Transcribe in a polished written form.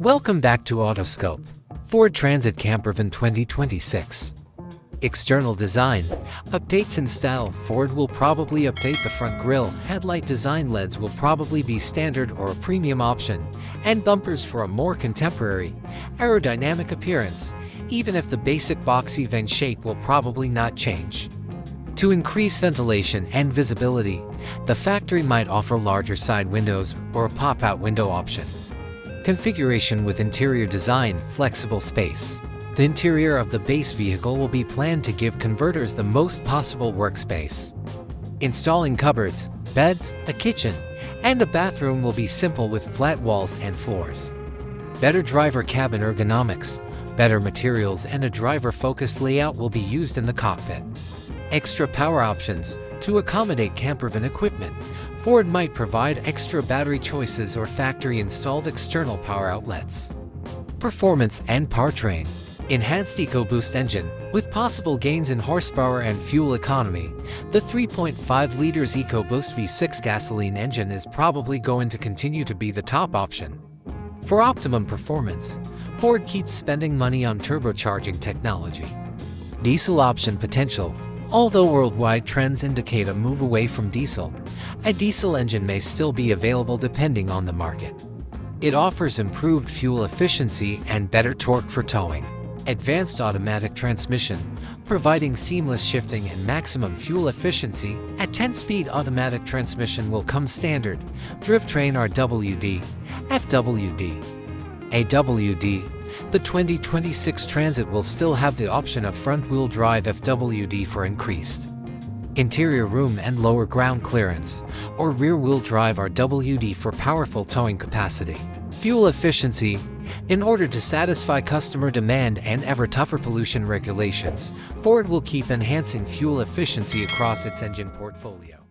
Welcome back to Autoscope. Ford Transit Campervan 2026. External design. Updates in style. Ford will probably update the front grille. Headlight design. LEDs will probably be standard or a premium option, and bumpers for a more contemporary, aerodynamic appearance, even if the basic boxy vent shape will probably not change. To increase ventilation and visibility, the factory might offer larger side windows or a pop-out window option. Configuration with interior design, flexible space. The interior of the base vehicle will be planned to give converters the most possible workspace. Installing cupboards, beds, a kitchen, and a bathroom will be simple with flat walls and floors. Better driver cabin ergonomics, better materials, and a driver-focused layout will be used in the cockpit. Extra power options. To accommodate campervan equipment, Ford might provide extra battery choices or factory-installed external power outlets. Performance and powertrain. Enhanced EcoBoost engine. With possible gains in horsepower and fuel economy, the 3.5 liters EcoBoost V6 gasoline engine is probably going to continue to be the top option. For optimum performance, Ford keeps spending money on turbocharging technology. Diesel option potential. Although worldwide trends indicate a move away from diesel, a diesel engine may still be available depending on the market. It offers improved fuel efficiency and better torque for towing. Advanced automatic transmission, providing seamless shifting and maximum fuel efficiency. A 10-speed automatic transmission will come standard. Drivetrain RWD, FWD, AWD. The 2026 Transit will still have the option of front-wheel drive FWD for increased interior room and lower ground clearance, or rear-wheel drive RWD for powerful towing capacity. Fuel efficiency. In order to satisfy customer demand and ever tougher pollution regulations, Ford will keep enhancing fuel efficiency across its engine portfolio.